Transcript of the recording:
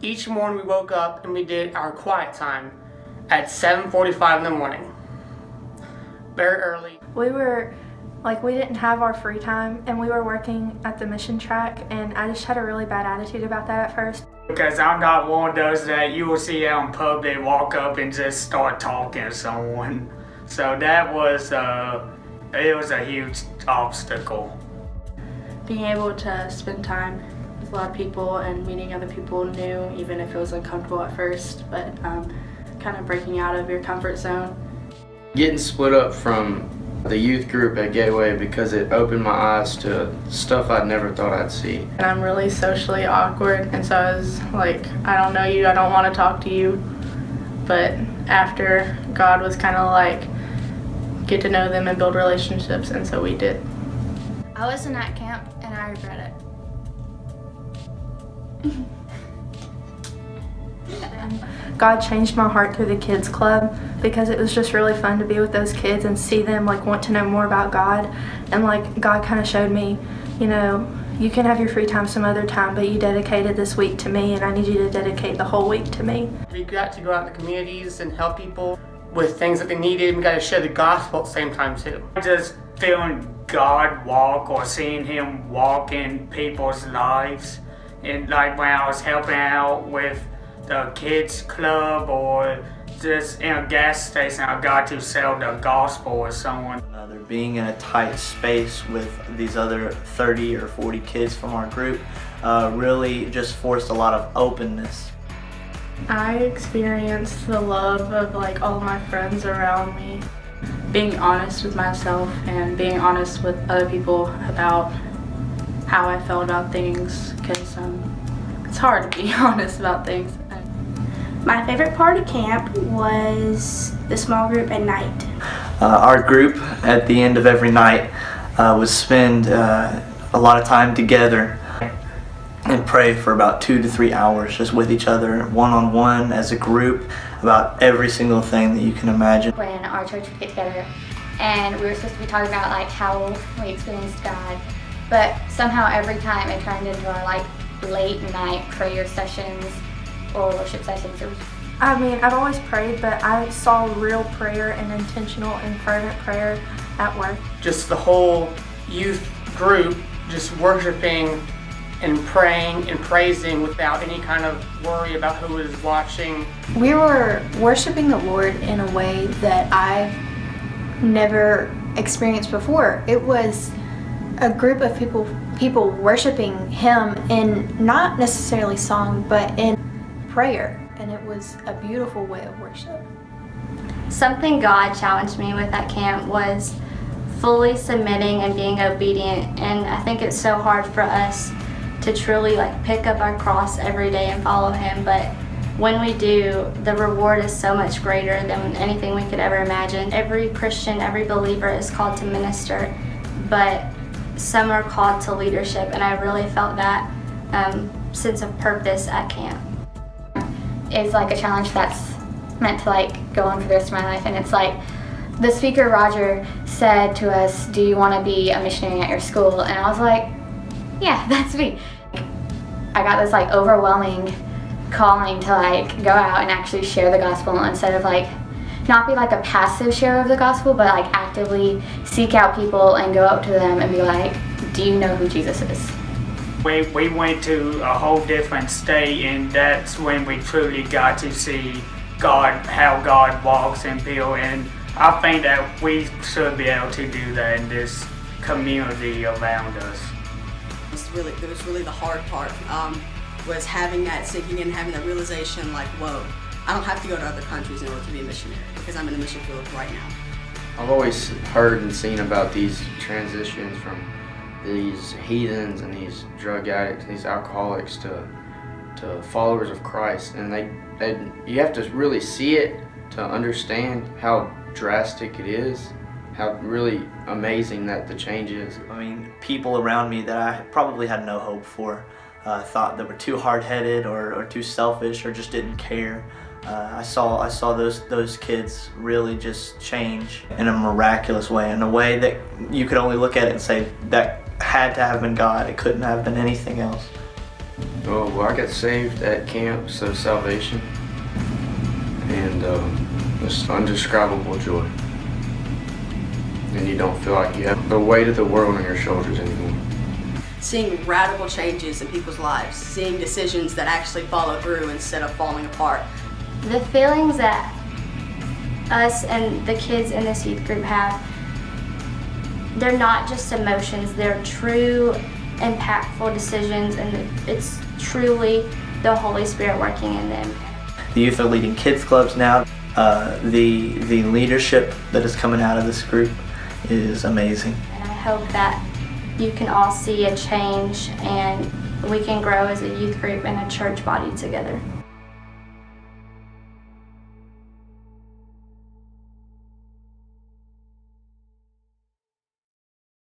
Each morning we woke up and we did our quiet time at 7:45 in the morning. Very early. We didn't have our free time, and we were working at the mission track, and I just had a really bad attitude about that at first. Because I'm not one of those that you will see out in public walk up and just start talking to someone. So that was, it was a huge obstacle. Being able to spend time with a lot of people and meeting other people new, even if it was uncomfortable at first, but kind of breaking out of your comfort zone. Getting split up from the youth group at Gateway because it opened my eyes to stuff I'd never thought I'd see. And I'm really socially awkward, and so I was like, I don't know you, I don't want to talk to you. But after, God was kind of like, get to know them and build relationships, and so we did. I was in that camp and I regret it. God changed my heart through the kids club because it was just really fun to be with those kids and see them want to know more about God. And God kind of showed me, you can have your free time some other time, but you dedicated this week to me, and I need you to dedicate the whole week to me. We got to go out in the communities and help people with things that they needed, and we got to share the gospel at the same time too. Just feeling God walk or seeing Him walk in people's lives, and like when I was helping out with the kids club or just in a gas station, I got to sell the gospel with someone. Being in a tight space with these other 30 or 40 kids from our group really just forced a lot of openness. I experienced the love of all of my friends around me. Being honest with myself and being honest with other people about how I felt about things, because it's hard to be honest about things. My favorite part of camp was the small group at night. Our group at the end of every night would spend a lot of time together and pray for about 2 to 3 hours just with each other, one-on-one as a group, about every single thing that you can imagine. When our church would get together and we were supposed to be talking about how we experienced God, but somehow every time it turned into our late night prayer sessions or worship sessions. I've always prayed, but I saw real prayer and intentional and fervent prayer at work. Just the whole youth group just worshiping and praying and praising without any kind of worry about who is watching. We were worshiping the Lord in a way that I've never experienced before. It was a group of people worshiping Him in not necessarily song, but in prayer, and it was a beautiful way of worship. Something God challenged me with at camp was fully submitting and being obedient, and I think it's so hard for us to truly pick up our cross every day and follow Him, but when we do, the reward is so much greater than anything we could ever imagine. Every Christian, every believer is called to minister, but some are called to leadership, and I really felt that sense of purpose at camp. It's a challenge that's meant to go on for the rest of my life, and it's the speaker Roger said to us, do you want to be a missionary at your school? And I was like, yeah, that's me. I got this overwhelming calling to go out and actually share the gospel instead of not be a passive share of the gospel, but actively seek out people and go up to them and be do you know who Jesus is? We went to a whole different state, and that's when we truly got to see God, how God walks in people, and I think that we should be able to do that in this community around us. It was really the hard part, was having that sinking in, having that realization whoa, I don't have to go to other countries in order to be a missionary because I'm in the mission field right now. I've always heard and seen about these transitions from these heathens and these drug addicts, these alcoholics to followers of Christ, and you have to really see it to understand how drastic it is, how really amazing that the change is. People around me that I probably had no hope for, thought that were too hard-headed or too selfish or just didn't care. I saw those kids really just change in a miraculous way, in a way that you could only look at it and say that had to have been God. It couldn't have been anything else. Oh, well, I got saved at Camps of Salvation, and it's indescribable joy. And you don't feel like you have the weight of the world on your shoulders anymore. Seeing radical changes in people's lives, seeing decisions that actually follow through instead of falling apart. The feelings that us and the kids in this youth group have, they're not just emotions, they're true, impactful decisions, and it's truly the Holy Spirit working in them. The youth are leading kids clubs now. The leadership that is coming out of this group is amazing. And I hope that you can all see a change and we can grow as a youth group and a church body together.